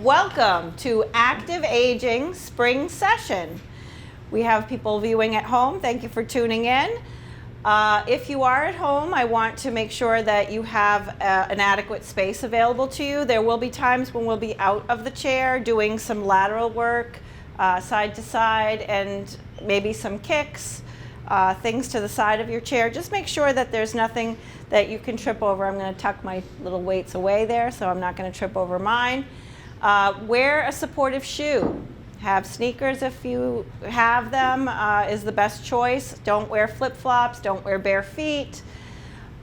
Welcome to Active Aging Spring Session. We have people viewing at home. Thank you for tuning in. If you are at home, I want to make sure that you have an adequate space available to you. There will be times when we'll be out of the chair doing some lateral work, side to side, and maybe some kicks, things to the side of your chair. Just make sure that there's nothing that you can trip over. I'm going to tuck my little weights away there, so I'm not going to trip over mine. Wear a supportive shoe. Have sneakers if you have them, is the best choice. Don't wear flip-flops, don't wear bare feet.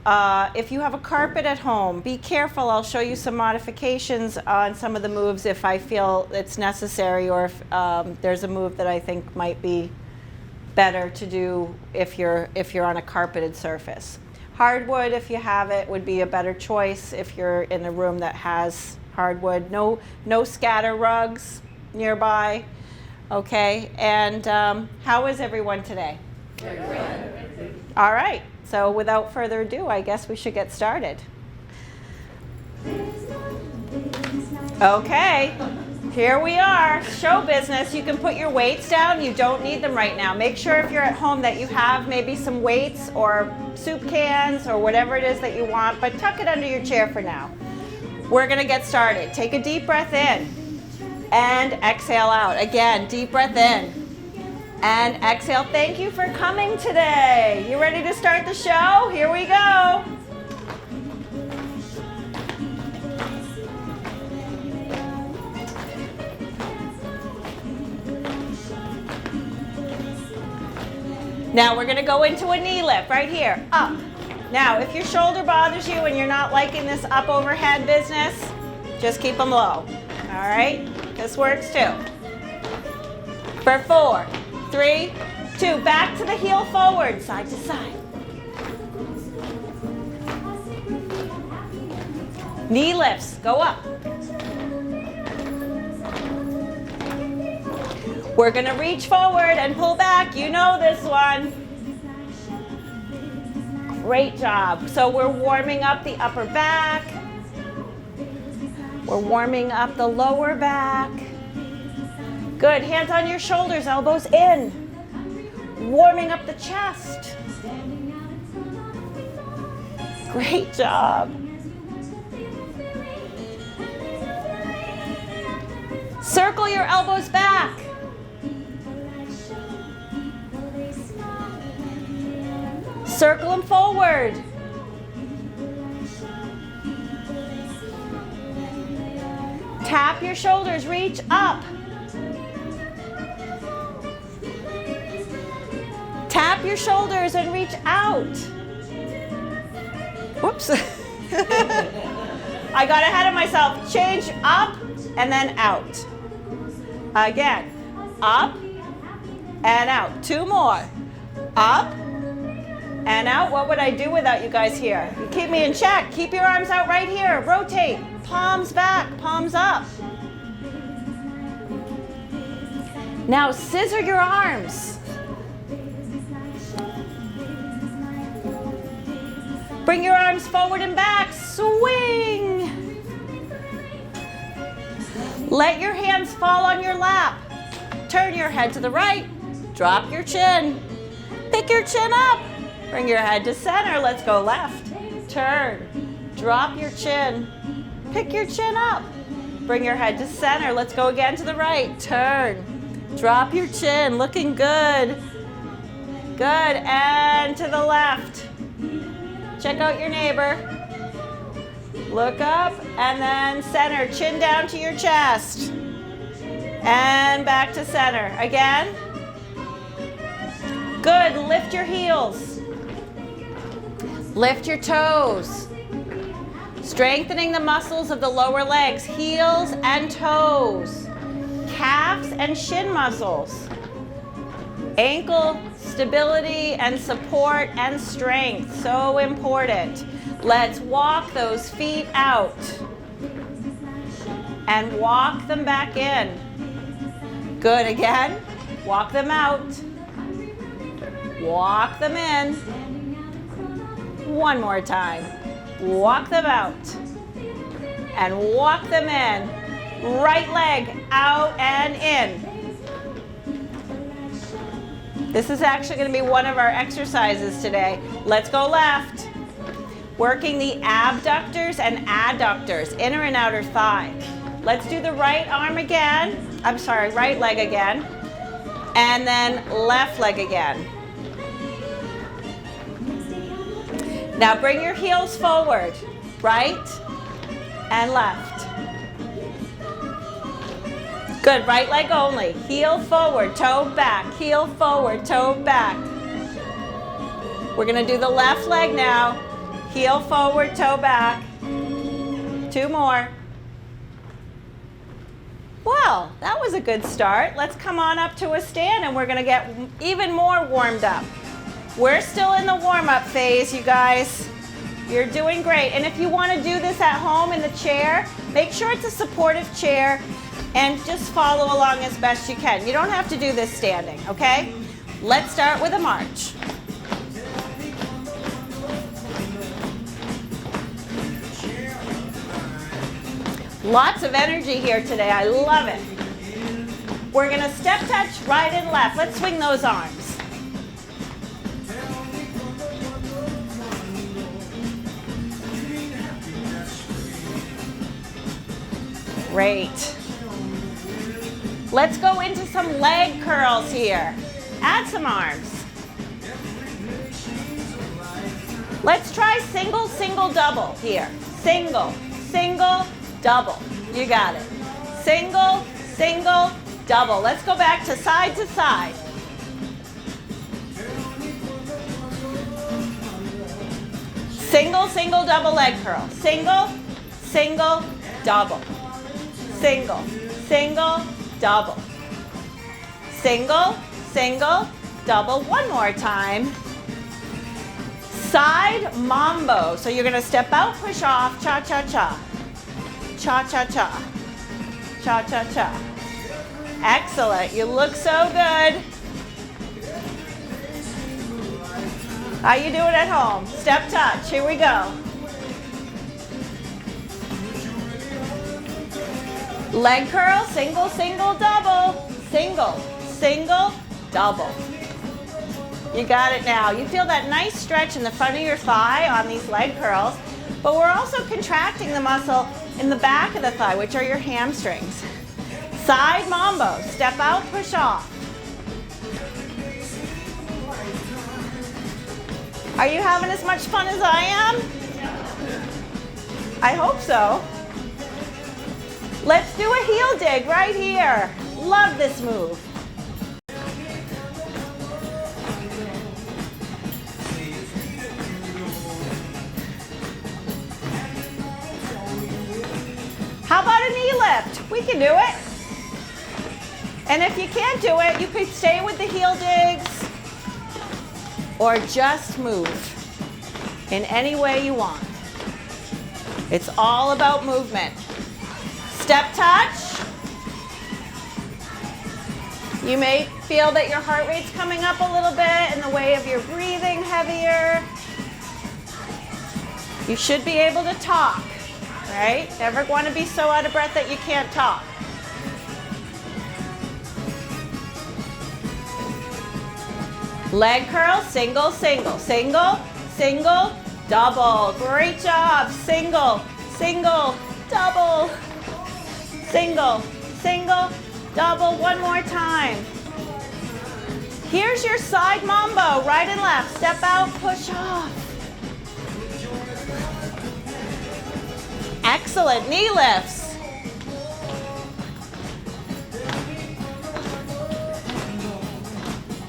If you have a carpet at home, be careful. I'll show you some modifications on some of the moves if I feel it's necessary, or if there's a move that I think might be better to do if you're on a carpeted surface. Hardwood, if you have it, would be a better choice if you're in a room that has hardwood. No scatter rugs nearby. Okay, and how is everyone today? Good. All right, so without further ado, I guess we should get started. Okay, here we are, show business. You can put your weights down. You don't need them right now. Make sure if you're at home that you have maybe some weights or soup cans or whatever it is that you want, but tuck it under your chair for now. We're gonna get started. Take a deep breath in and exhale out. Again, deep breath in and exhale. Thank you for coming today. You ready to start the show? Here we go. Now we're gonna go into a knee lift right here, up. Now, if your shoulder bothers you and you're not liking this up overhead business, just keep them low, all right? This works too. For 4, 3, 2, back to the heel forward, side to side. Knee lifts, go up. We're gonna reach forward and pull back, you know this one. Great job. So we're warming up the upper back. We're warming up the lower back. Good. Hands on your shoulders, elbows in. Warming up the chest. Great job. Circle your elbows back. Circle them forward. Tap your shoulders, reach up. Tap your shoulders and reach out. Whoops. I got ahead of myself. Change up and then out. Again, up and out. 2 more. Up and out. What would I do without you guys here? You keep me in check. Keep your arms out right here. Rotate. Palms back, palms up. Now scissor your arms. Bring your arms forward and back. Swing. Let your hands fall on your lap. Turn your head to the right. Drop your chin. Pick your chin up. Bring your head to center. Let's go left. Turn. Drop your chin. Pick your chin up. Bring your head to center. Let's go again to the right. Turn. Drop your chin. Looking good. Good. And to the left. Check out your neighbor. Look up and then center. Chin down to your chest. And back to center. Again. Good. Lift your heels. Lift your toes. Strengthening the muscles of the lower legs, heels and toes, calves and shin muscles, ankle stability and support and strength, so important. Let's walk those feet out and walk them back in. Good, again, walk them out, walk them in. One more time. Walk them out and walk them in. Right leg out and in. This is actually going to be one of our exercises today. Let's go left. Working the abductors and adductors, inner and outer thigh. Let's do the right arm again. I'm sorry, right leg again. And then left leg again. Now bring your heels forward. Right and left. Good, right leg only. Heel forward, toe back. Heel forward, toe back. We're gonna do the left leg now. Heel forward, toe back. 2 more. Well, that was a good start. Let's come on up to a stand and we're gonna get even more warmed up. We're still in the warm-up phase, you guys. You're doing great. And if you wanna do this at home in the chair, make sure it's a supportive chair and just follow along as best you can. You don't have to do this standing, okay? Let's start with a march. Lots of energy here today, I love it. We're gonna step touch right and left. Let's swing those arms. Great. Let's go into some leg curls here. Add some arms. Let's try single, single, double here. Single, single, double. You got it. Single, single, double. Let's go back to side to side. Single, single, double leg curl. Single, single, double. Single, single, double. Single, single, double. One more time. Side mambo. So you're going to step out, push off, cha-cha-cha. Cha-cha-cha. Cha-cha-cha. Excellent. You look so good. How you doing at home? Step touch. Here we go. Leg curl, single, single, double. Single, single, double. You got it now. You feel that nice stretch in the front of your thigh on these leg curls, but we're also contracting the muscle in the back of the thigh, which are your hamstrings. Side mambo. Step out, push off. Are you having as much fun as I am? I hope so. Let's do a heel dig right here. Love this move. How about a knee lift? We can do it. And if you can't do it, you could stay with the heel digs or just move in any way you want. It's all about movement. Step touch. You may feel that your heart rate's coming up a little bit in the way of your breathing heavier. You should be able to talk, right? Never want to be so out of breath that you can't talk. Leg curl, single, single, single, single, double. Great job. Single, single, double. Single, single, double. One more time. Here's your side mambo, right and left. Step out, push off. Excellent. Knee lifts.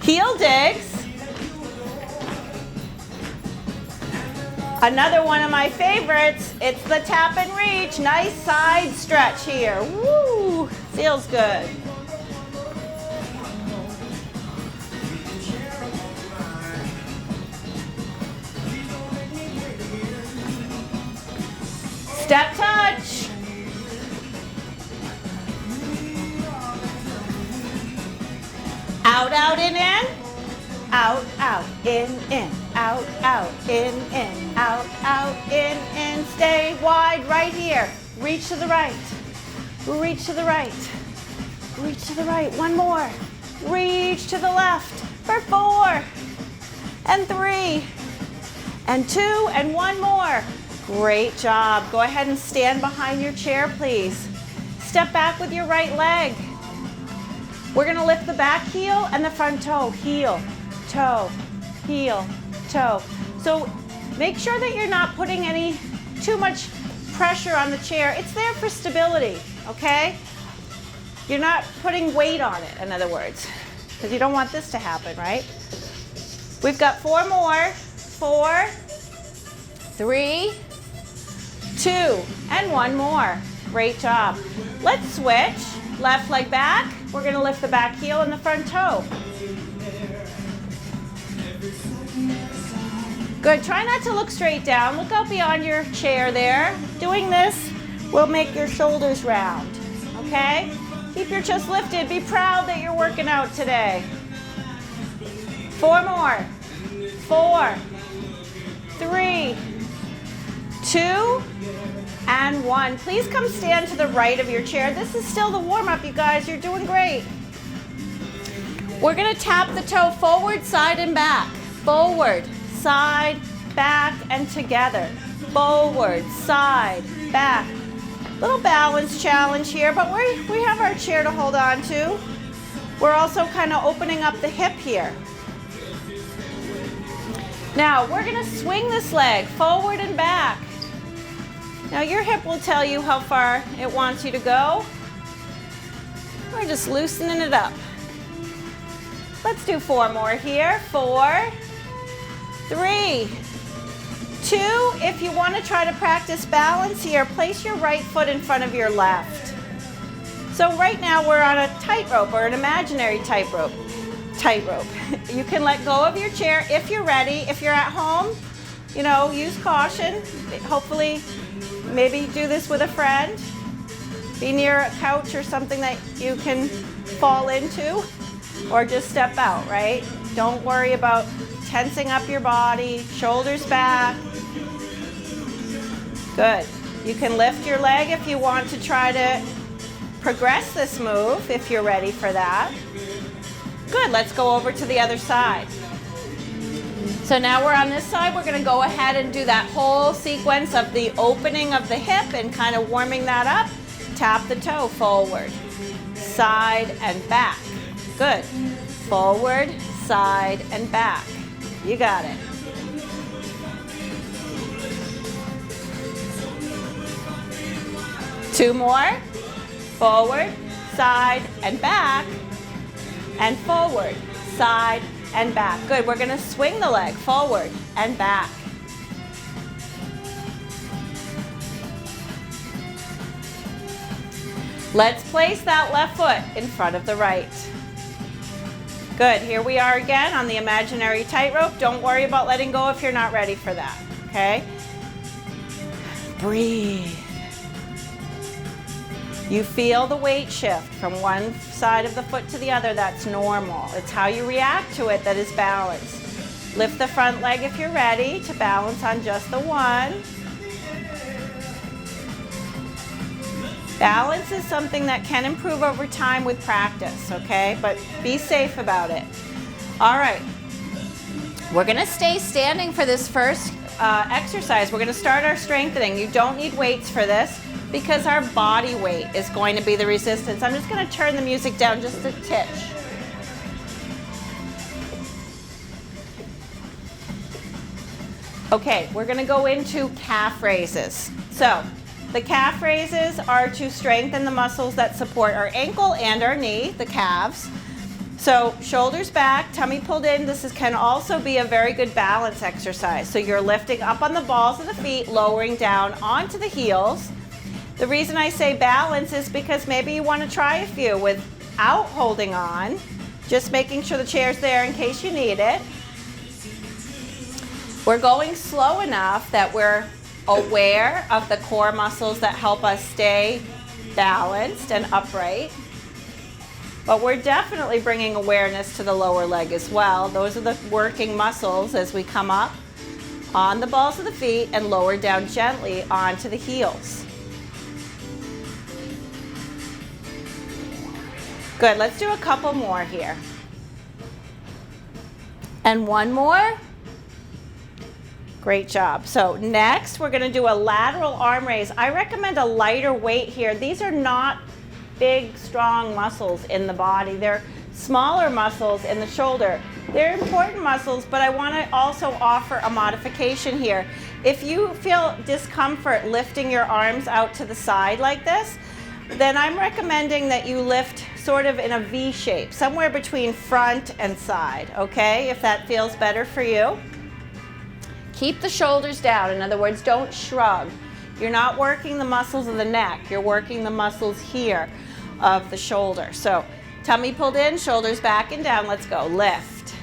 Heel digs. Another one of my favorites, it's the tap and reach. Nice side stretch here. Woo, feels good. Step touch. Out, out, in. Out, out, in, out, out, in, out, out, in. Stay wide right here. Reach to the right. Reach to the right. Reach to the right. One more. Reach to the left for 4 and 3 and 2 and 1 more. Great job. Go ahead and stand behind your chair, please. Step back with your right leg. We're going to lift the back heel and the front toe. Heel, toe, heel, toe. So make sure that you're not putting too much pressure on the chair. It's there for stability, okay? You're not putting weight on it, in other words, because you don't want this to happen, right? We've got 4 more. 4, 3, 2, and 1 more. Great job. Let's switch. Left leg back. We're going to lift the back heel and the front toe. Good. Try not to look straight down. Look out beyond your chair there. Doing this will make your shoulders round, okay? Keep your chest lifted. Be proud that you're working out today. 4 more. 4, 3, 2, and 1. Please come stand to the right of your chair. This is still the warm-up, you guys. You're doing great. We're going to tap the toe forward, side, and back. Forward, side, back, and together. Forward, side, back. Little balance challenge here, but we have our chair to hold on to. We're also kind of opening up the hip here. Now, we're going to swing this leg forward and back. Now, your hip will tell you how far it wants you to go. We're just loosening it up. Let's do 4 more here. 4, 3, 2. If you want to try to practice balance here, place your right foot in front of your left. So right now we're on a tightrope or an imaginary tightrope. You can let go of your chair if you're ready. If you're at home, you know, use caution. Hopefully, maybe do this with a friend. Be near a couch or something that you can fall into, or just step out, right? Don't worry about tensing up your body, shoulders back. Good. You can lift your leg if you want to try to progress this move, if you're ready for that. Good, let's go over to the other side. So now we're on this side. We're going to go ahead and do that whole sequence of the opening of the hip and kind of warming that up. Tap the toe forward, side, and back. Good. Forward, side, and back. You got it. Two more. Forward, side, and back. And forward, side, and back. Good. We're going to swing the leg forward and back. Let's place that left foot in front of the right. Good. Here we are again on the imaginary tightrope. Don't worry about letting go if you're not ready for that. Okay? Breathe. You feel the weight shift from one side of the foot to the other. That's normal. It's how you react to it that is balanced. Lift the front leg if you're ready to balance on just the one. Balance is something that can improve over time with practice, okay? But be safe about it. All right. We're going to stay standing for this first exercise. We're going to start our strengthening. You don't need weights for this, because our body weight is going to be the resistance. I'm just going to turn the music down just a titch. Okay, we're going to go into calf raises. So, the calf raises are to strengthen the muscles that support our ankle and our knee, the calves. So, shoulders back, tummy pulled in. This can also be a very good balance exercise. So, you're lifting up on the balls of the feet, lowering down onto the heels. The reason I say balance is because maybe you want to try a few without holding on, just making sure the chair's there in case you need it. We're going slow enough that we're aware of the core muscles that help us stay balanced and upright. But we're definitely bringing awareness to the lower leg as well. Those are the working muscles as we come up on the balls of the feet and lower down gently onto the heels. Good, let's do a couple more here. And one more. Great job. So next, we're gonna do a lateral arm raise. I recommend a lighter weight here. These are not big, strong muscles in the body. They're smaller muscles in the shoulder. They're important muscles, but I wanna also offer a modification here. If you feel discomfort lifting your arms out to the side like this, then I'm recommending that you lift sort of in a V shape, somewhere between front and side, okay? If that feels better for you. Keep the shoulders down. In other words, don't shrug. You're not working the muscles of the neck. You're working the muscles here of the shoulder. So tummy pulled in, shoulders back and down. Let's go. Lift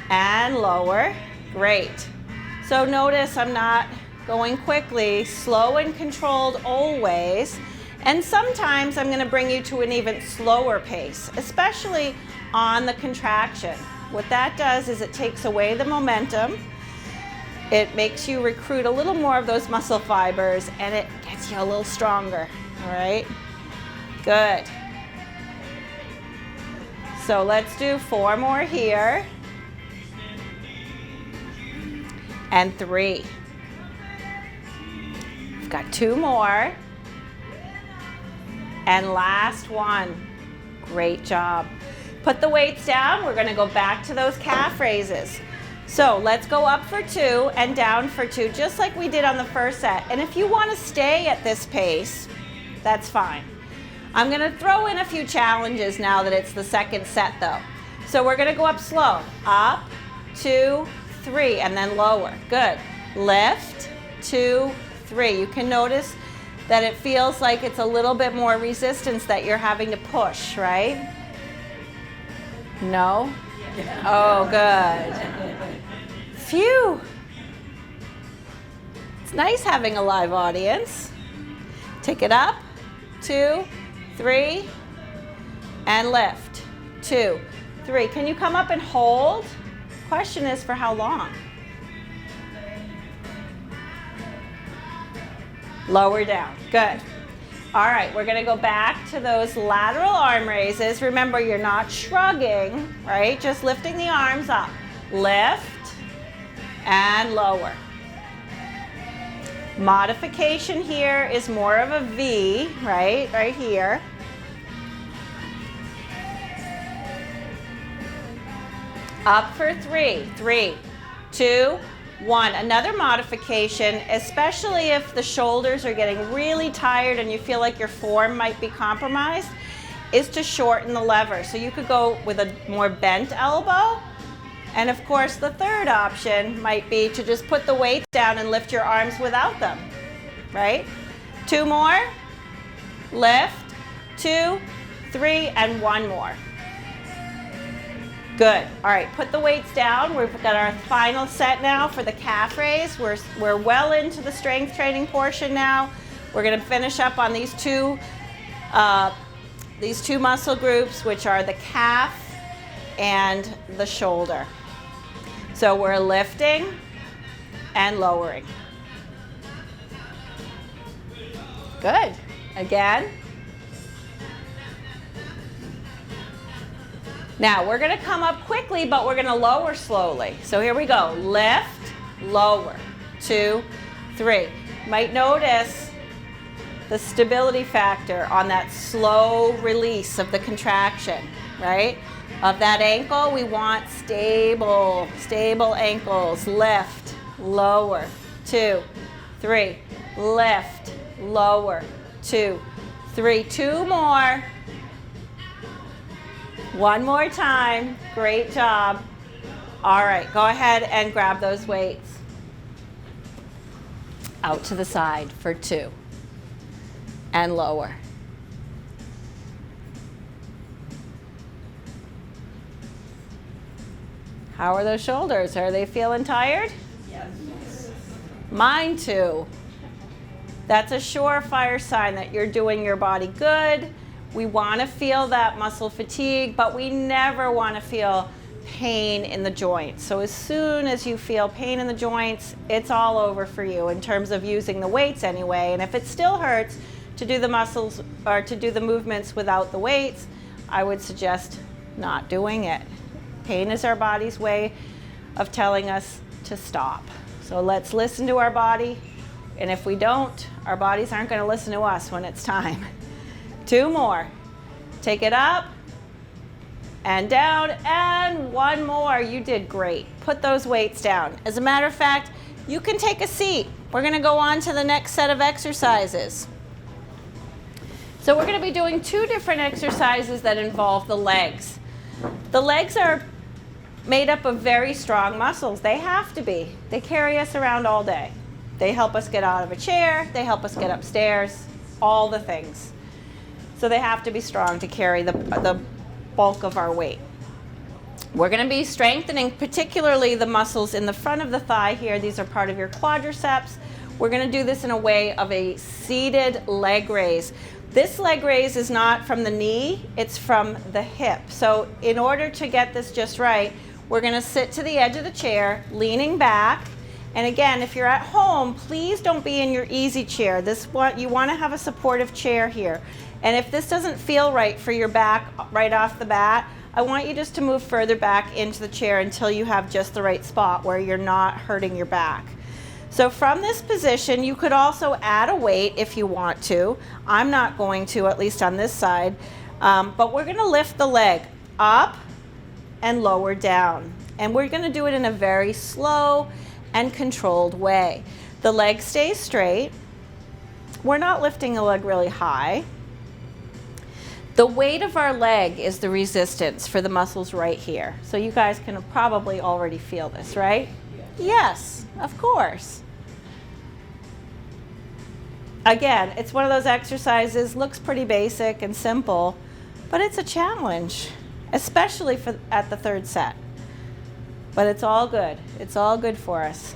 and lower. Great. So notice I'm not going quickly, slow and controlled always. And sometimes I'm going to bring you to an even slower pace, especially on the contraction. What that does is it takes away the momentum. It makes you recruit a little more of those muscle fibers, and it gets you a little stronger, all right? Good. So let's do 4 more here. And 3. We've got 2 more. And last one. Great job. Put the weights down. We're gonna go back to those calf raises. So let's go up for 2 and down for 2, just like we did on the first set. And if you want to stay at this pace, that's fine. I'm going to throw in a few challenges now that it's the second set though. So we're going to go up slow. Up, 2, 3, and then lower. Good. Lift, 2, 3. You can notice that it feels like it's a little bit more resistance that you're having to push, right? No? Oh, good. Phew. It's nice having a live audience. Take it up, 2, 3, and lift, 2, 3. Can you come up and hold? Question is for how long? Lower down, good. All right, we're gonna go back to those lateral arm raises. Remember, you're not shrugging, right? Just lifting the arms up. Lift and lower. Modification here is more of a V, right? Right here. Up for 3, 3, 2, 1. Another modification, especially if the shoulders are getting really tired and you feel like your form might be compromised, is to shorten the lever. So you could go with a more bent elbow. And of course, the third option might be to just put the weights down and lift your arms without them, right? 2 more. Lift, 2, 3, and 1 more. Good. All right, put the weights down. We've got our final set now for the calf raise. We're well into the strength training portion now. We're going to finish up on these two muscle groups, which are the calf and the shoulder. So we're lifting and lowering. Good. Again. Now we're going to come up quickly, but we're going to lower slowly. So here we go. Lift, lower, 2, 3. You might notice the stability factor on that slow release of the contraction, right? Of that ankle, we want stable ankles. Lift, lower, 2, 3. Lift, lower, 2, 3. 2 more. 1 more time. Great job. All right, go ahead and grab those weights. Out to the side for 2. And lower. How are those shoulders? Are they feeling tired? Yes. Mine too. That's a surefire sign that you're doing your body good. We want to feel that muscle fatigue, but we never want to feel pain in the joints. So as soon as you feel pain in the joints, it's all over for you in terms of using the weights anyway. And if it still hurts to do the muscles or to do the movements without the weights, I would suggest not doing it. Pain is our body's way of telling us to stop. So let's listen to our body. And if we don't, our bodies aren't going to listen to us when it's time. 2 more. Take it up and down, and 1 more. You did great. Put those weights down. As a matter of fact, you can take a seat. We're going to go on to the next set of exercises. So we're going to be doing 2 different exercises that involve the legs. The legs are made up of very strong muscles. They have to be. They carry us around all day. They help us get out of a chair. They help us get upstairs. All the things. So they have to be strong to carry the bulk of our weight. We're going to be strengthening particularly the muscles in the front of the thigh here. These are part of your quadriceps. We're going to do this in a way of a seated leg raise. This leg raise is not from the knee, it's from the hip. So in order to get this just right, we're going to sit to the edge of the chair, leaning back. And again, if you're at home, please don't be in your easy chair. You want to have a supportive chair here. And if this doesn't feel right for your back right off the bat, I want you just to move further back into the chair until you have just the right spot where you're not hurting your back. So from this position, you could also add a weight if you want to. I'm not going to, at least on this side. But we're going to lift the leg up and lower down. And we're going to do it in a very slow and controlled way. The leg stays straight. We're not lifting the leg really high. The weight of our leg is the resistance for the muscles right here. So you guys can probably already feel this, right? Yes, of course. Again, it's one of those exercises, looks pretty basic and simple, but it's a challenge, especially at the 3rd set. But it's all good. It's all good for us.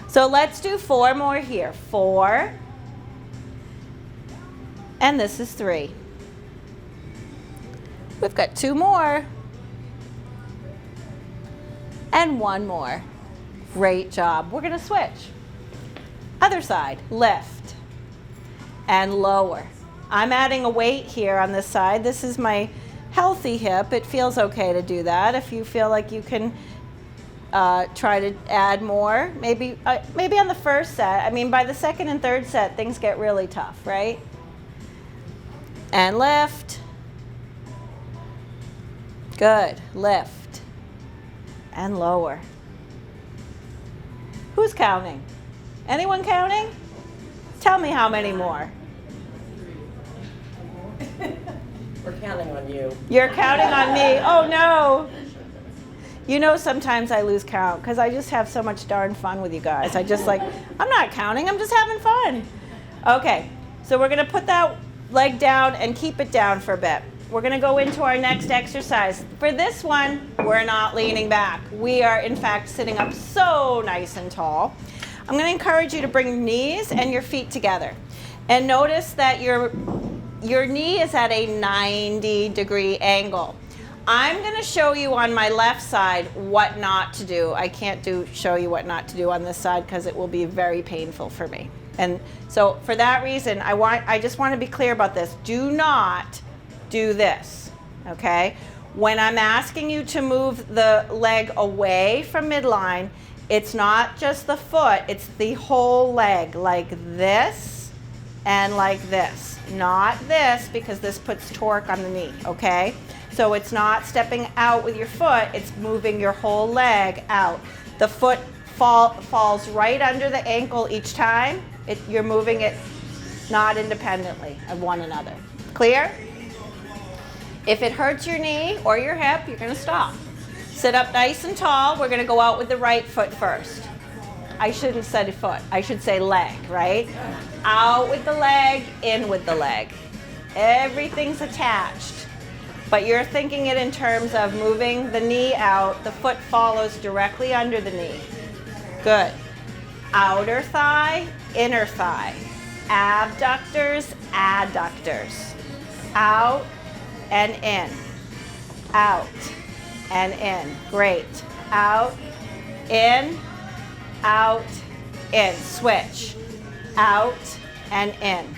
So let's do 4 more here. 4. And this is 3. We've got 2 more. And 1 more. Great job. We're going to switch. Other side. Lift. And lower. I'm adding a weight here on this side. This is my healthy hip. It feels okay to do that. If you feel like you can try to add more, maybe on the 1st set. I mean, by the 2nd and 3rd set, things get really tough, right? And lift. Good. Lift. And lower. Who's counting? Anyone counting? Tell me how many more. We're counting on you. You're counting on me. Oh no. You know, sometimes I lose count because I just have so much darn fun with you guys. I'm not counting, I'm just having fun. Okay, so we're gonna put that leg down and keep it down for a bit. We're gonna go into our next exercise. For this one, we're not leaning back. We are in fact sitting up so nice and tall. I'm gonna encourage you to bring your knees and your feet together. And notice that your knee is at a 90-degree angle. I'm going to show you on my left side what not to do. I can't show you what not to do on this side because it will be very painful for me. And so for that reason, I just want to be clear about this. Do not do this, okay? When I'm asking you to move the leg away from midline, it's not just the foot, it's the whole leg, like this and like this. Not this, because this puts torque on the knee, okay? So it's not stepping out with your foot, it's moving your whole leg out. The foot falls right under the ankle each time. You're moving it not independently of one another. Clear? If it hurts your knee or your hip, you're gonna stop. Sit up nice and tall. We're gonna go out with the right foot first. I shouldn't say foot, I should say leg, right? Out with the leg, in with the leg. Everything's attached. But you're thinking it in terms of moving the knee out. The foot follows directly under the knee. Good. Outer thigh, inner thigh. Abductors, adductors. Out and in. Out and in. Great. Out, in, switch. Out and in.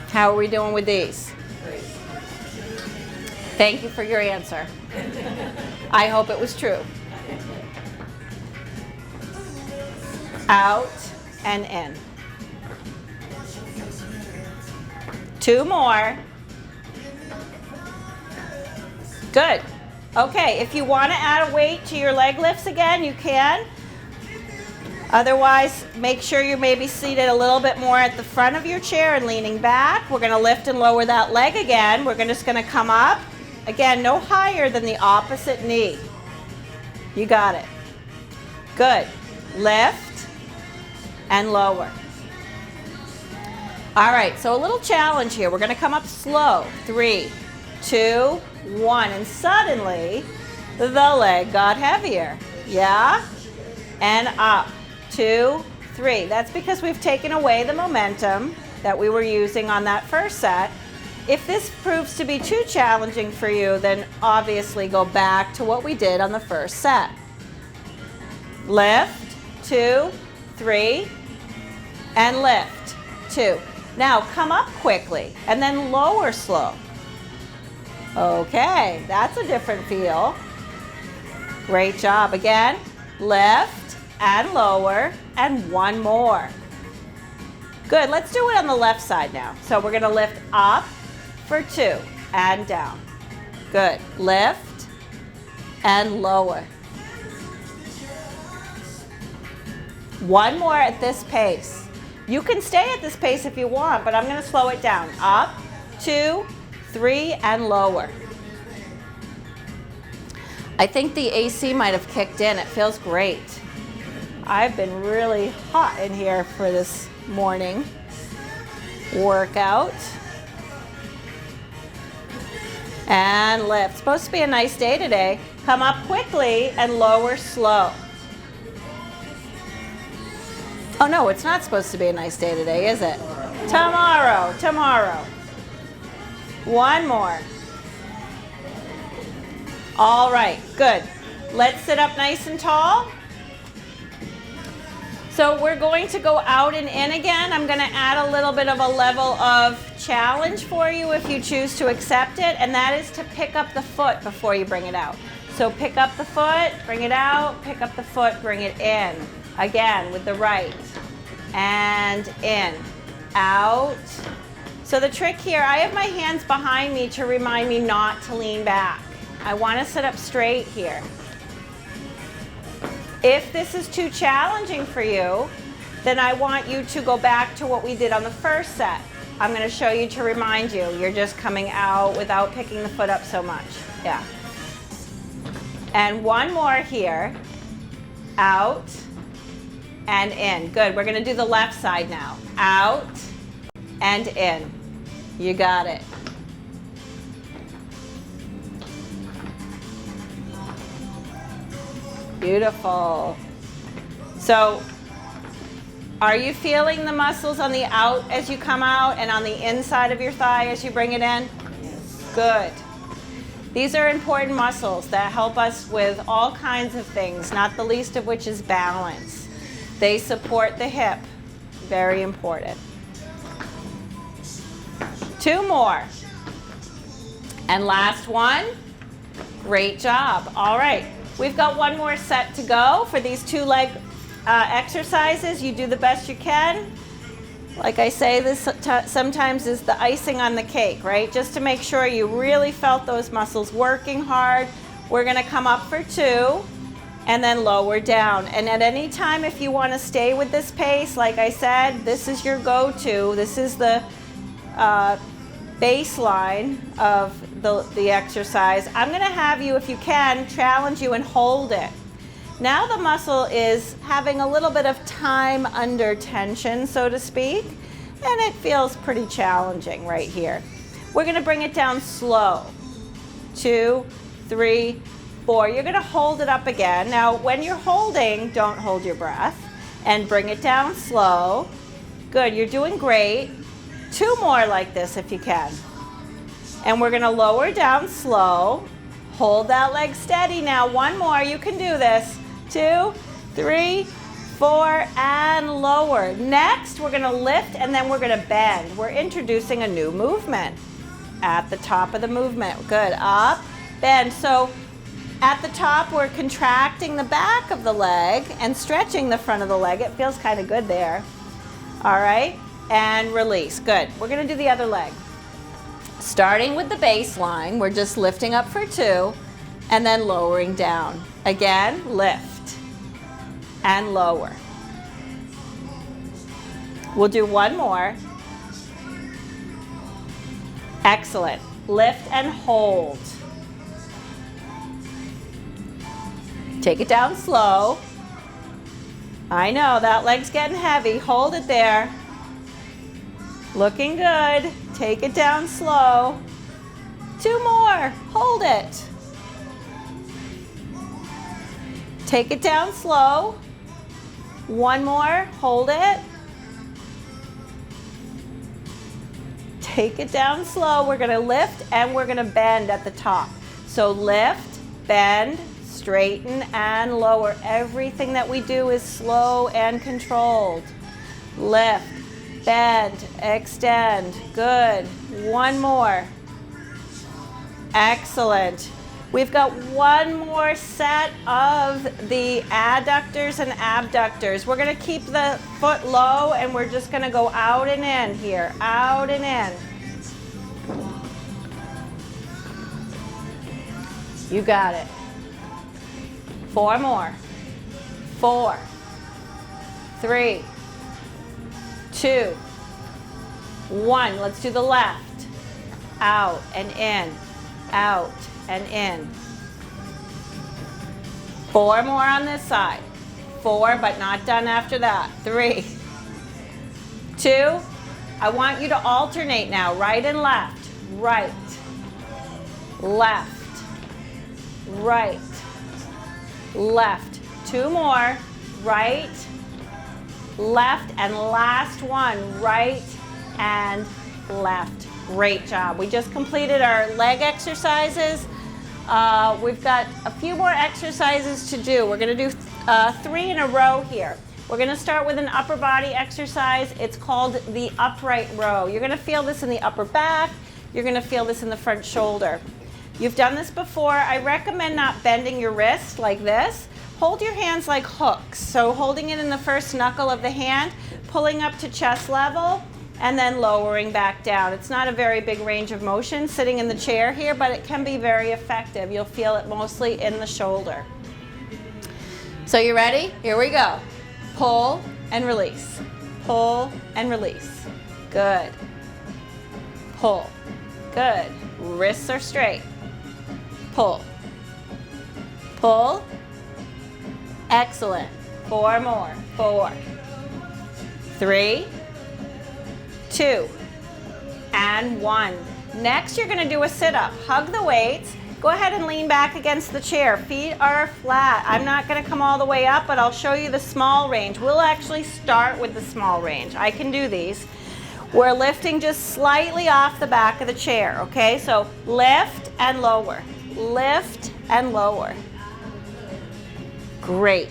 How are we doing with these? Thank you for your answer. I hope it was true. Out and in. 2 more. Good. Okay, if you want to add a weight to your leg lifts again, you can. Otherwise, make sure you're maybe seated a little bit more at the front of your chair and leaning back. We're going to lift and lower that leg again. We're just going to come up. Again, no higher than the opposite knee. You got it. Good. Lift and lower. All right, so a little challenge here. We're going to come up slow. 3, 2, 1. And suddenly, the leg got heavier. Yeah? And up. 2, 3. That's because we've taken away the momentum that we were using on that first set. If this proves to be too challenging for you, then obviously go back to what we did on the first set. Lift, 2, 3, and lift, 2. Now come up quickly and then lower slow. Okay, that's a different feel. Great job. Again, lift and lower, and 1 more. Good, let's do it on the left side now. So we're gonna lift up for 2 and down. Good, lift and lower. 1 more at this pace. You can stay at this pace if you want, but I'm gonna slow it down. Up, 2, 3, and lower. I think the AC might have kicked in. It feels great. I've been really hot in here for this morning workout. And lift. Supposed to be a nice day today. Come up quickly and lower slow. Oh no, it's not supposed to be a nice day today, is it? Tomorrow, tomorrow. 1 more. All right, good. Let's sit up nice and tall. So we're going to go out and in again. I'm going to add a little bit of a level of challenge for you if you choose to accept it, and that is to pick up the foot before you bring it out. So pick up the foot, bring it out, pick up the foot, bring it in. Again, with the right. And in. Out. So the trick here, I have my hands behind me to remind me not to lean back. I want to sit up straight here. If this is too challenging for you, then I want you to go back to what we did on the first set. I'm going to show you to remind you. You're just coming out without picking the foot up so much. Yeah. And 1 more here. Out and in. Good. We're going to do the left side now. Out and in. You got it. Beautiful. So, are you feeling the muscles on the out as you come out and on the inside of your thigh as you bring it in? Yes. Good. These are important muscles that help us with all kinds of things, not the least of which is balance. They support the hip. Very important. 2 more. And last one. Great job. All right. We've got 1 more set to go for these 2 leg exercises. You do the best you can. Like I say, this sometimes is the icing on the cake, right? Just to make sure you really felt those muscles working hard. We're going to come up for 2 and then lower down. And at any time, if you want to stay with this pace, like I said, this is your go-to. This is the baseline of the exercise. I'm going to have you, if you can, challenge you and hold it. Now the muscle is having a little bit of time under tension, so to speak, and it feels pretty challenging right here. We're going to bring it down slow. 2, 3, 4. You're going to hold it up again. Now, when you're holding, don't hold your breath, and bring it down slow. Good, you're doing great. 2 more like this if you can. And we're going to lower down slow. Hold that leg steady now. 1 more. You can do this. 2, 3, 4, and lower. Next, we're going to lift and then we're going to bend. We're introducing a new movement. at the top of the movement. Good, up, bend. So at the top, we're contracting the back of the leg and stretching the front of the leg. It feels kind of good there. All right, and release, good. We're gonna do the other leg. Starting with the baseline, we're just lifting up for 2 and then lowering down. Again, lift and lower. We'll do one more. Excellent. Lift and hold. Take it down slow. I know, that leg's getting heavy. Hold it there. Looking good. Take it down slow. 2 more. Hold it. Take it down slow. 1 more. Hold it. Take it down slow. We're going to lift and we're going to bend at the top. So lift, bend, straighten, and lower. Everything that we do is slow and controlled. Lift, bend, extend. Good. 1 more. Excellent. We've got 1 more set of the adductors and abductors. We're going to keep the foot low and we're just going to go out and in here. Out and in. You got it. 4 more. 4, 3, 2, 1. Let's do the left. Out and in. Out and in. 4 more on this side. 4, but not done after that. 3, 2. I want you to alternate now, right and left. Right, left, right, left. 2 more. Right, left, and last one. Right and left. Great job. We just completed our leg exercises. We've got a few more exercises to do. We're going to do 3 in a row here. We're going to start with an upper body exercise. It's called the upright row. You're going to feel this in the upper back. You're going to feel this in the front shoulder. You've done this before. I recommend not bending your wrist like this. Hold your hands like hooks. So holding it in the first knuckle of the hand, pulling up to chest level, and then lowering back down. It's not a very big range of motion sitting in the chair here, but it can be very effective. You'll feel it mostly in the shoulder. So you ready? Here we go. Pull and release. Pull and release. Good. Pull. Good. Wrists are straight. Pull. Pull. Excellent. 4 more. 4, 3, 2, and 1. Next, you're going to do a sit-up. Hug the weights. Go ahead and lean back against the chair. Feet are flat. I'm not going to come all the way up, but I'll show you the small range. We'll actually start with the small range. I can do these. We're lifting just slightly off the back of the chair, okay? So lift and lower. Lift and lower. Great.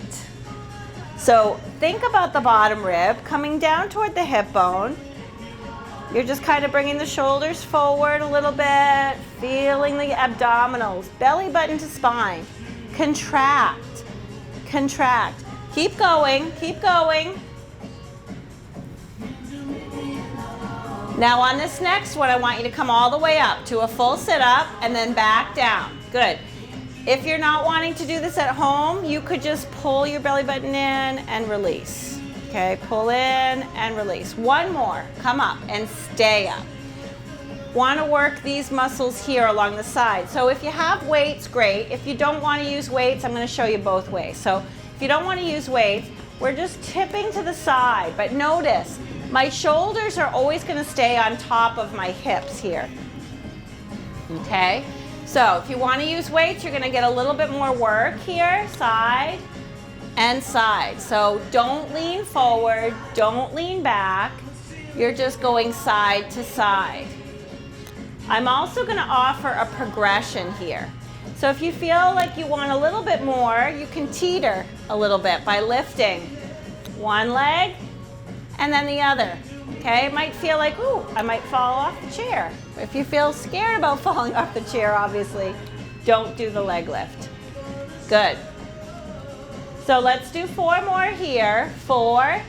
So think about the bottom rib coming down toward the hip bone. You're just kind of bringing the shoulders forward a little bit, feeling the abdominals, belly button to spine. Contract, contract. Keep going, keep going. Now on this next one, I want you to come all the way up to a full sit-up and then back down. Good. If you're not wanting to do this at home, you could just pull your belly button in and release. Okay, pull in and release. 1 more. Come up and stay up. Want to work these muscles here along the side. So if you have weights, great. If you don't want to use weights, I'm going to show you both ways. So if you don't want to use weights, we're just tipping to the side. But notice, my shoulders are always going to stay on top of my hips here. Okay? So if you want to use weights, you're going to get a little bit more work here, side and side. So don't lean forward, don't lean back. You're just going side to side. I'm also going to offer a progression here. So if you feel like you want a little bit more, you can teeter a little bit by lifting one leg and then the other. Okay, it might feel like, ooh, I might fall off the chair, but If you feel scared about falling off the chair, obviously, don't do the leg lift. Good. So let's do 4 more here. 4,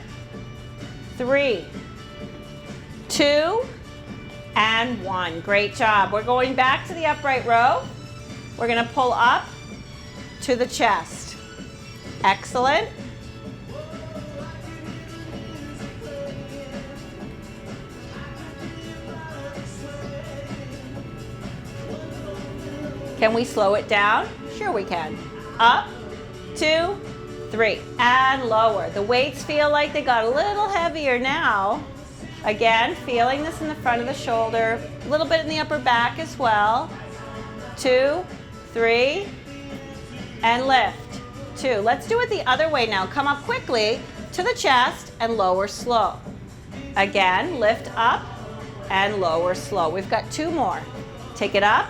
3, 2, and 1. Great job. We're going back to the upright row. We're going to pull up to the chest. Excellent. Can we slow it down? Sure we can. Up, 2, 3, and lower. The weights feel like they got a little heavier now. Again, feeling this in the front of the shoulder, a little bit in the upper back as well. 2, 3, and lift. 2. Let's do it the other way now. Come up quickly to the chest and lower slow. Again, lift up and lower slow. We've got 2 more. Take it up,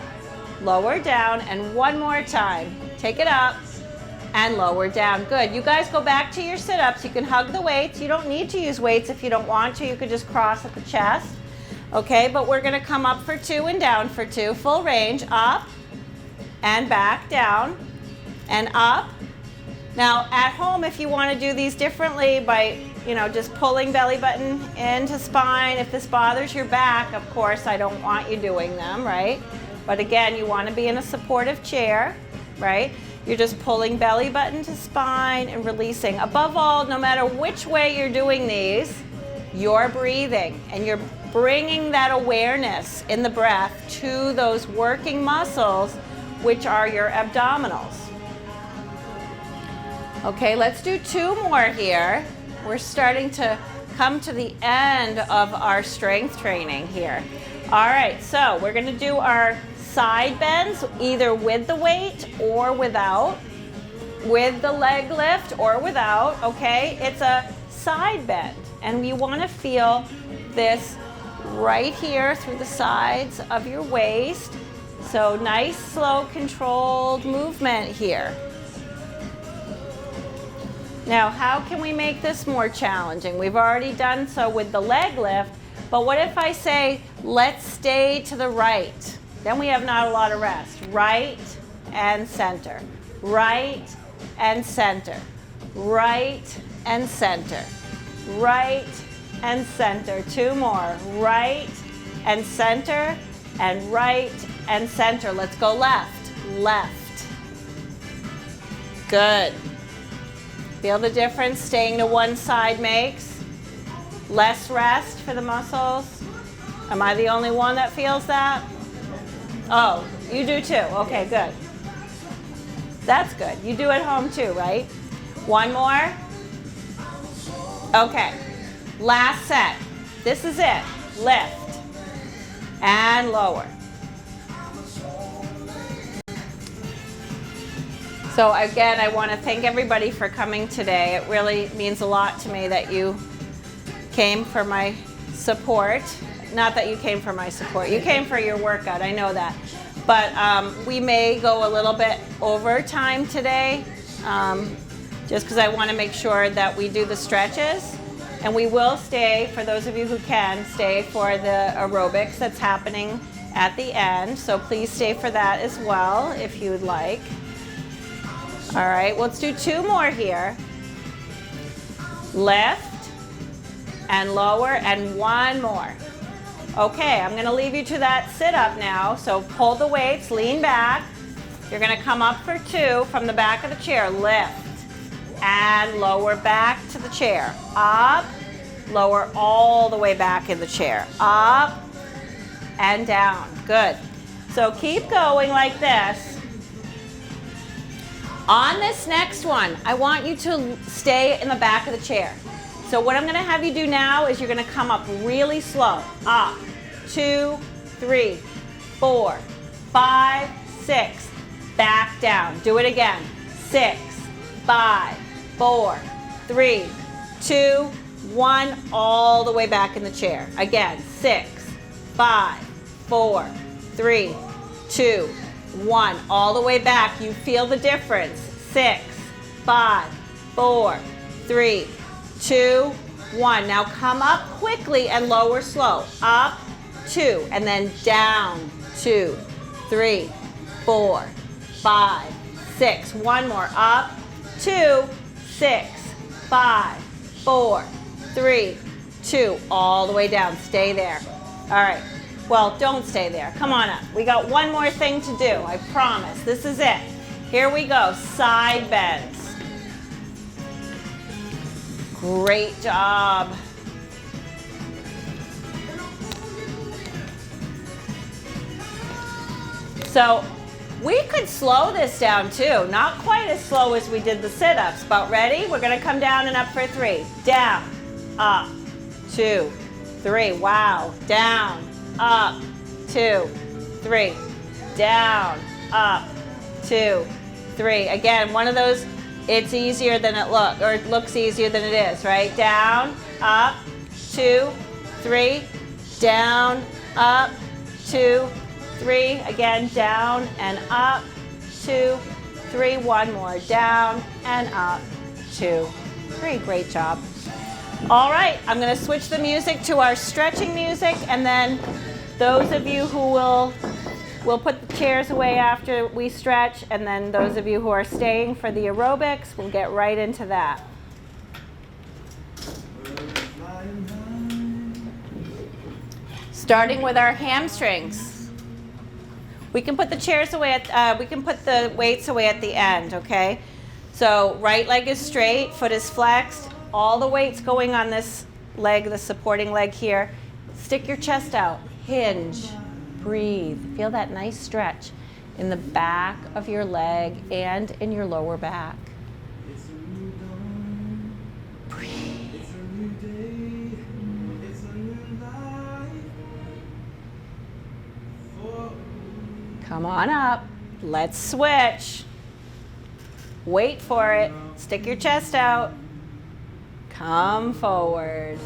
lower down, and 1 more time. Take it up and lower down. Good. You guys go back to your sit-ups. You can hug the weights. You don't need to use weights if you don't want to. You could just cross at the chest. Okay, but we're going to come up for 2 and down for 2. Full range. Up and back, down and up. Now at home, if you want to do these differently by, just pulling belly button into spine, if this bothers your back, of course, I don't want you doing them, right? But again, you want to be in a supportive chair, right? You're just pulling belly button to spine and releasing. Above all, no matter which way you're doing these, you're breathing and you're bringing that awareness in the breath to those working muscles, which are your abdominals. Okay, let's do 2 more here. We're starting to come to the end of our strength training here. All right, so we're going to do our side bends, either with the weight or without, with the leg lift or without, okay? It's a side bend, and you want to feel this right here through the sides of your waist. So nice, slow, controlled movement here. Now, how can we make this more challenging? We've already done so with the leg lift, but what if I say, let's stay to the right? Then we have not a lot of rest. Right and center. Right and center. Right and center. Right and center. 2 more. Right and center and right and center. Let's go left. Left. Good. Feel the difference staying to one side makes? Less rest for the muscles? Am I the only one that feels that? Oh, you do too. Okay, good. That's good. You do at home too, right? 1 more. Okay. Last set. This is it. Lift and lower. So again, I want to thank everybody for coming today. It really means a lot to me that you came for my support. Not that you came for my support. You came for your workout. I know that. But we may go a little bit over time today, just because I want to make sure that we do the stretches. And we will stay, for those of you who can, stay for the aerobics that's happening at the end. So please stay for that as well, if you would like. All right, let's do 2 more here. Lift and lower, and 1 more. Okay, I'm going to leave you to that sit-up now. So pull the weights, lean back. You're going to come up for 2 from the back of the chair. Lift and lower back to the chair. Up, lower all the way back in the chair. Up and down. Good. So keep going like this. On this next one, I want you to stay in the back of the chair. So what I'm going to have you do now is you're going to come up really slow. Up, 2, 3, 4, 5, 6. Back down. Do it again. 6, 5, 4, 3, 2, 1. All the way back in the chair. Again, 6, 5, 4, 3, 2, 1. All the way back. You feel the difference. 6, 5, 4, 3, 2, 1. Now come up quickly and lower slow. Up, 2, and then down, 2, 3, 4, 5, 6. One more, up, 2, 6, 5, 4, 3, 2, all the way down. Stay there. All right. Well, don't stay there. Come on up. We got one more thing to do. I promise. This is it. Here we go. Side bends. Great job. So we could slow this down too. Not quite as slow as we did the sit-ups, but ready? We're gonna come down and up for 3. Down, up, 2, 3. Wow. Down, up, 2, 3. Down, up, 2, 3. Again, one of those, it's easier than it looks, or it looks easier than it is, right? Down, up, 2, 3. Down, up, 2, 3. Again, down and up, 2, 3. One more, down and up, 2, 3. Great job. All right, I'm going to switch the music to our stretching music, and then those of you who will put the chairs away after we stretch, and then those of you who are staying for the aerobics, we'll get right into that. Starting with our hamstrings. We can put the chairs away we can put the weights away at the end, okay? So right leg is straight, foot is flexed, all the weights going on this leg, the supporting leg here. Stick your chest out, hinge, breathe. Feel that nice stretch in the back of your leg and in your lower back. Breathe. Come on up. Let's switch. Wait for it. Stick your chest out. Come forward.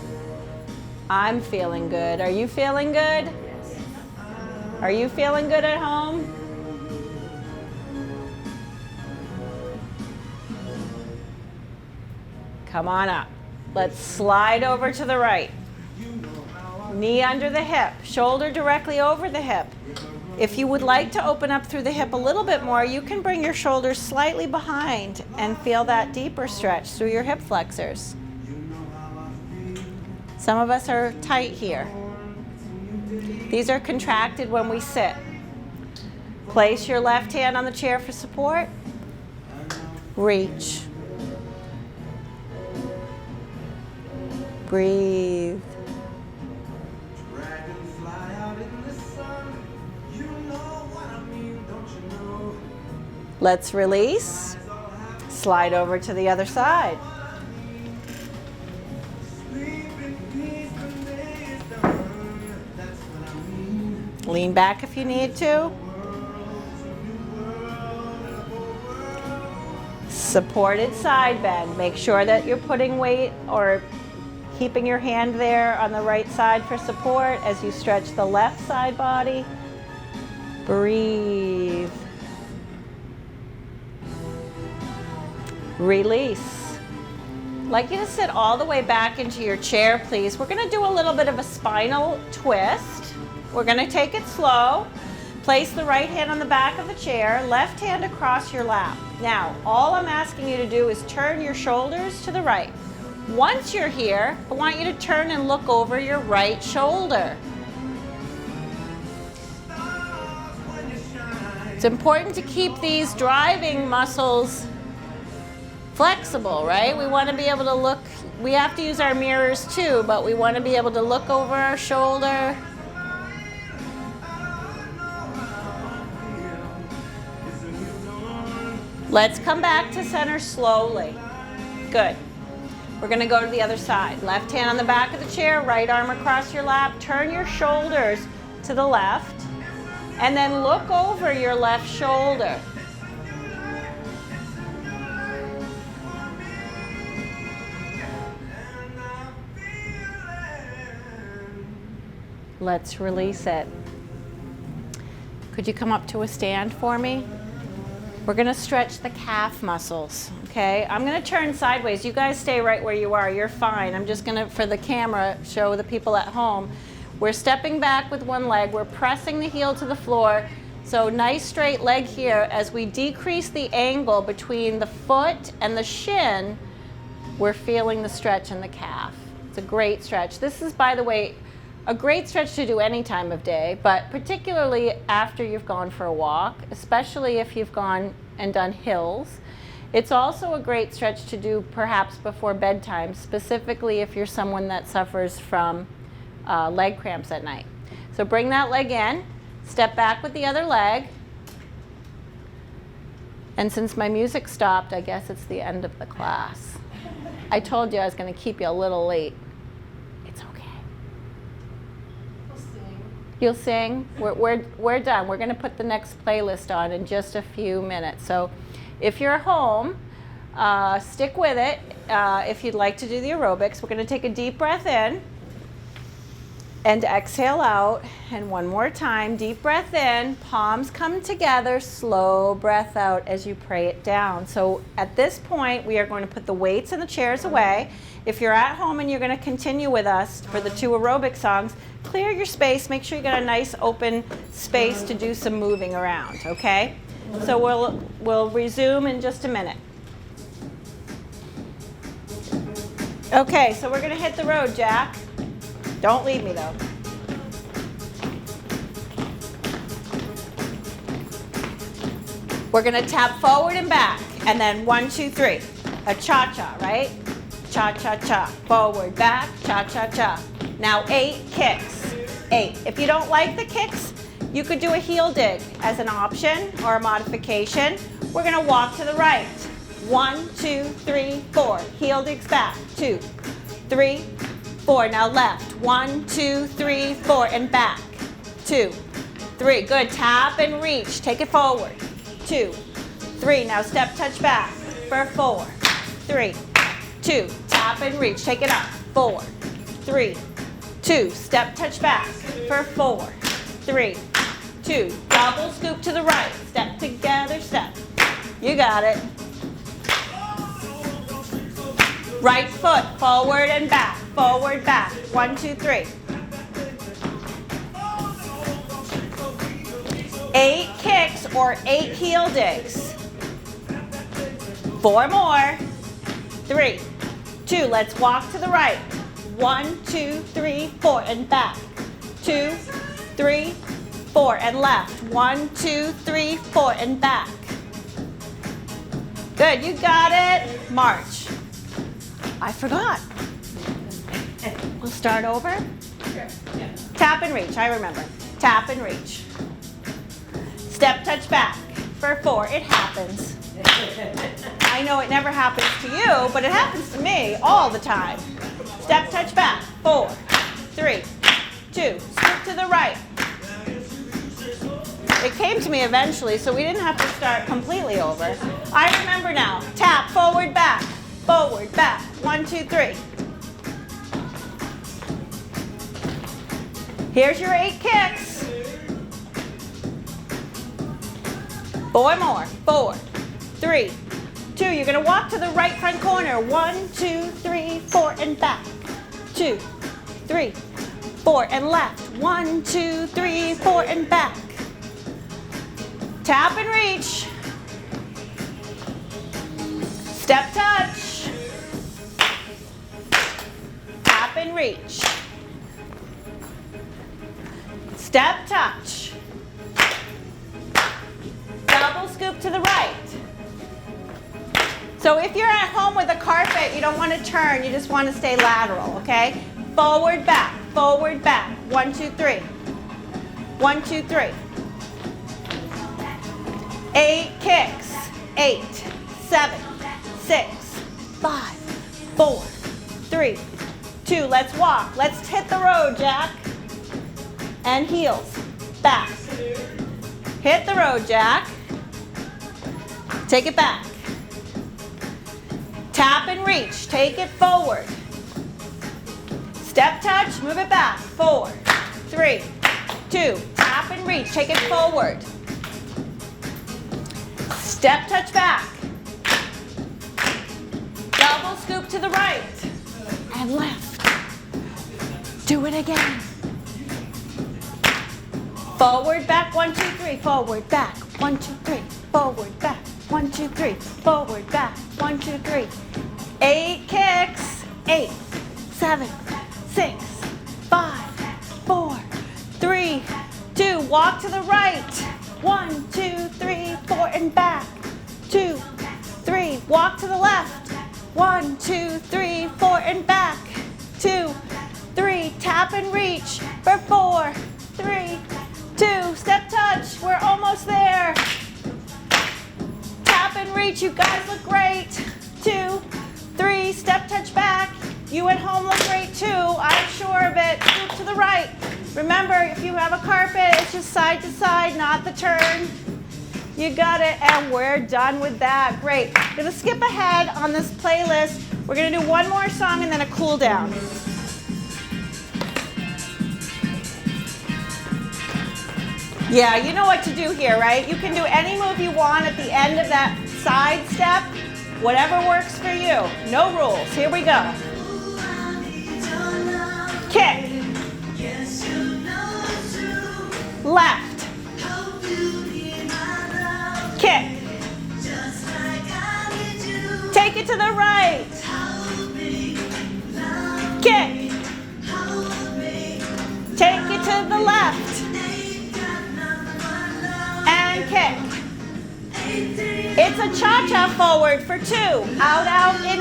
I'm feeling good. Are you feeling good? Are you feeling good at home? Come on up. Let's slide over to the right. Knee under the hip, shoulder directly over the hip. If you would like to open up through the hip a little bit more, you can bring your shoulders slightly behind and feel that deeper stretch through your hip flexors. Some of us are tight here. These are contracted when we sit. Place your left hand on the chair for support. Reach. Breathe. Let's release. Slide over to the other side. Lean back if you need to. Supported side bend. Make sure that you're putting weight or keeping your hand there on the right side for support as you stretch the left side body. Breathe. Release. I'd like you to sit all the way back into your chair, please. We're going to do a little bit of a spinal twist. We're going to take it slow. Place the right hand on the back of the chair, left hand across your lap. Now, all I'm asking you to do is turn your shoulders to the right. Once you're here, I want you to turn and look over your right shoulder. It's important to keep these driving muscles flexible, right? We want to be able to look, we have to use our mirrors too, but we want to be able to look over our shoulder. Let's come back to center slowly. Good. We're going to go to the other side. Left hand on the back of the chair, right arm across your lap. Turn your shoulders to the left, and then look over your left shoulder. Let's release it. Could you come up to a stand for me? We're going to stretch the calf muscles, okay? I'm going to turn sideways. You guys stay right where you are. You're fine. I'm just going to, for the camera, show the people at home. We're stepping back with one leg. We're pressing the heel to the floor. So nice straight leg here. As we decrease the angle between the foot and the shin, we're feeling the stretch in the calf. It's a great stretch. This is, by the way, a great stretch to do any time of day, but particularly after you've gone for a walk, especially if you've gone and done hills. It's also a great stretch to do perhaps before bedtime, specifically if you're someone that suffers from leg cramps at night. So bring that leg in, step back with the other leg, and since my music stopped, I guess it's the end of the class. I told you I was going to keep you a little late. It's okay. We'll sing. You'll sing? We're done. We're going to put the next playlist on in just a few minutes. So if you're home, stick with it. If you'd like to do the aerobics, we're going to take a deep breath in and exhale out. And one more time, deep breath in, palms come together, slow breath out as you pray it down. So at this point, we are going to put the weights and the chairs away. If you're at home and you're going to continue with us for the 2 aerobic songs, clear your space. Make sure you got a nice open space to do some moving around, okay? So we'll resume in just a minute. Okay, so we're going to hit the road, Jack. Don't leave me, though. We're going to tap forward and back, and then 1, 2, 3. A cha-cha, right? Cha-cha-cha. Forward, back, cha-cha-cha. Now 8 kicks. 8. If you don't like the kicks, you could do a heel dig as an option or a modification. We're going to walk to the right. 1, 2, 3, 4. Heel digs back. 2, 3, 4. Now left. 1, 2, 3, 4. And back. 2, 3. Good. Tap and reach. Take it forward. 2, 3. Now step touch back for 4, 3, 2. Tap and reach. Take it up. 4, 3, 2. Step touch back for 4, 3, 2. Double scoop to the right. Step together, step. You got it. Right foot forward and back. Forward, back. 1, 2, 3. 8 kicks or 8 heel digs. 4 more. 3, 2. Let's walk to the right. 1, 2, 3, 4. And back. 2, 3, 4. And left. 1, 2, 3, 4. And back. Good. You got it. March. I forgot. We'll start over. Sure. Yeah. Tap and reach. I remember. Tap and reach. Step touch back for 4. It happens. I know it never happens to you, but it happens to me all the time. Step touch back. 4, 3, 2. Scoop to the right. It came to me eventually, so we didn't have to start completely over. I remember now. Tap, forward, back. Forward, back. 1, 2, 3. Here's your 8 kicks. 4 more. 4, 3, 2. You're going to walk to the right front corner. 1, 2, 3, 4, and back. 2, 3, 4, and left. 1, 2, 3, 4, and back. Tap and reach. Step touch. Tap and reach. Step touch. Double scoop to the right. So if you're at home with a carpet, you don't want to turn, you just want to stay lateral, okay? Forward, back, 1, 2, 3. 1, 2, 3. 8 kicks. 8, 7, 6, 5, 4, 3, 2. Let's walk. Let's hit the road, Jack. And heels. Back. Hit the road, Jack. Take it back. Tap and reach. Take it forward. Step touch. Move it back. 4, 3, 2. Tap and reach. Take it forward. Step touch back. Double scoop to the right. And left. Do it again. Forward, back, 1, 2, 3. Forward, back, 1, 2, 3. Forward, back, 1, 2, 3. Forward, back, 1, 2, 3. 8 kicks. 8, 7, 6, 5, 4, 3, 2. Walk to the right. 1, 2, 3, 4, and back. 2, 3. Walk to the left. 1, 2, 3, 4, and back. 2, 3. Tap and reach for 4, 3, 2. Step touch. We're almost there. Tap and reach. You guys look great. 2, 3. Step touch back. You at home look great too. I'm sure of it. Scoop to the right. Remember, if you have a carpet, it's just side to side, not the turn. You got it, and we're done with that. Great. I'm gonna skip ahead on this playlist. We're gonna do one more song and then a cool down. Yeah, you know what to do here, right? You can do any move you want at the end of that side step, whatever works for you. No rules. Here we go. Kick. Left. Kick. Take it to the right. Kick. Take it to the left. And kick. It's a cha-cha forward for 2. Out, out, in.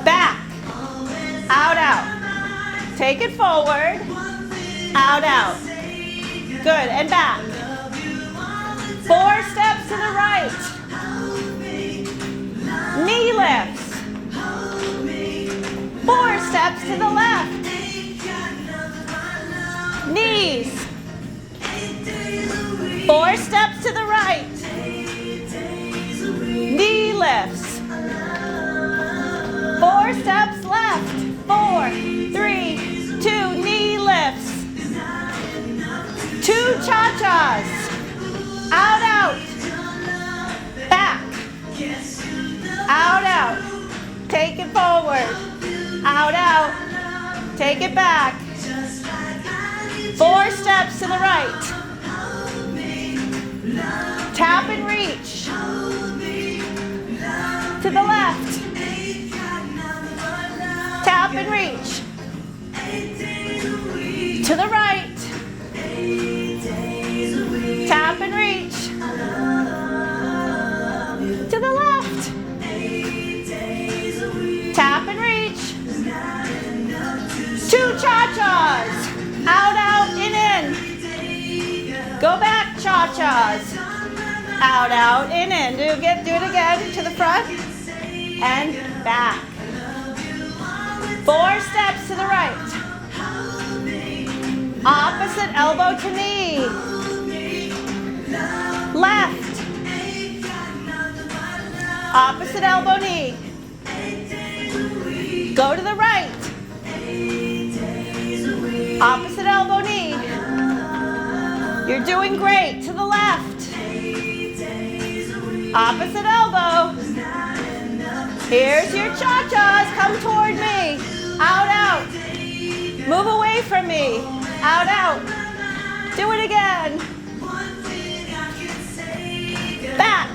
Back. Out, out. Take it forward. Out, out. Good, and back. 4 steps to the right. Knee lifts. 4 steps to the left. Knees. 4 steps to the right. Knee lifts. 4 steps left. 4, 3, 2, knee lifts. 2 cha-chas. Out, out. Back. Out, out. Take it forward. Out, out. Take it back. 4 steps to the right. Tap and reach. To the left. Tap and reach. To the right. Tap and reach. To the left. Tap and reach. 2 cha-chas. Out, out, in. Go back, cha-chas. Out, out, in. Do it again. To the front. And back. 4 steps to the right. Opposite elbow to knee. Left. Opposite elbow, knee. Go to the right. Opposite elbow, knee. You're doing great. To the left. Opposite elbow. Here's your cha-chas. Come toward me. Out, out. Move away from me. Out, out. Do it again. Back.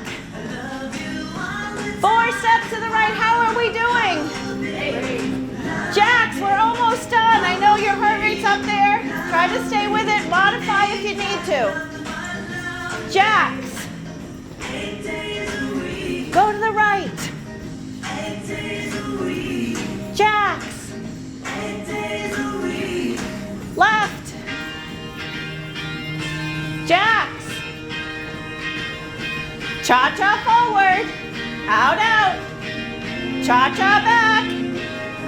4 steps to the right. How are we doing? Jacks, we're almost done. I know your heart rate's up there. Try to stay with it. Modify if you need to. Jacks. Go to the right. Jacks. Left. Jacks. Cha-cha forward. Out, out. Cha-cha back.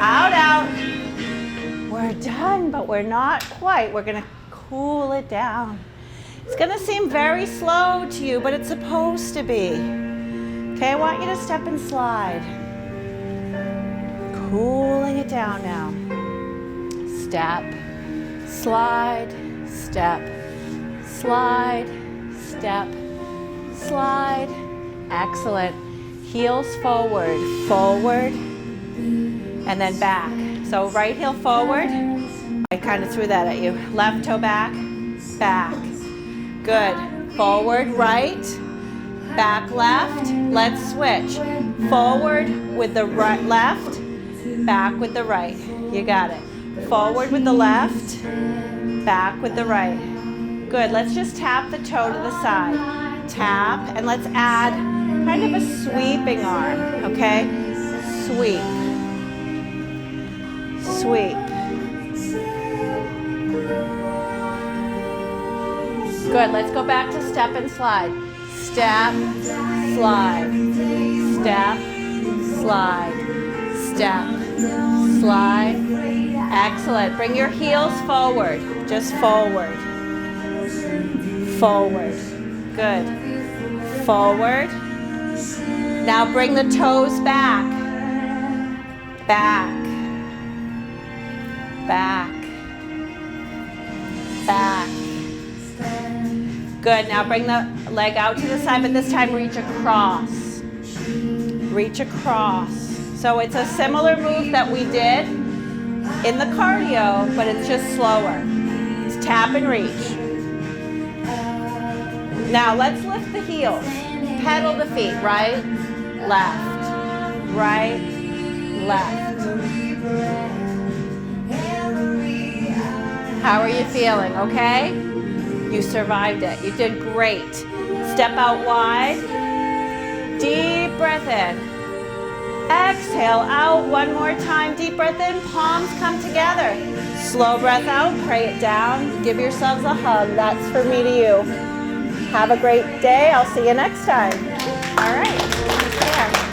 Out, out. We're done, but we're not quite. We're gonna cool it down. It's gonna seem very slow to you, but it's supposed to be. Okay, I want you to step and slide. Cooling it down now. Step, slide, step, slide, step, slide. Excellent. Heels forward, forward, and then back. So right heel forward. I kind of threw that at you. Left toe back, back. Good. Forward, right, back, left. Let's switch. Forward with the right, left, back with the right. You got it. Forward with the left, back with the right. Good. Let's just tap the toe to the side. Tap, and let's add kind of a sweeping arm, okay? Sweep. Sweep. Good. Let's go back to step and slide. Step, slide. Step, slide. Step, slide. Excellent. Bring your heels forward. Just forward. Forward. Good. Forward. Now bring the toes back. Back. Back. Back. Good. Now bring the leg out to the side, but this time reach across. Reach across. So it's a similar move that we did in the cardio, but it's just slower. It's tap and reach. Now let's lift the heels. Pedal the feet. Right, left. Right, left. How are you feeling? Okay? You survived it. You did great. Step out wide. Deep breath in. Exhale out one more time. Deep breath in. Palms come together. Slow breath out. Pray it down. Give yourselves a hug. That's for me to you. Have a great day. I'll see you next time. All right. Take care.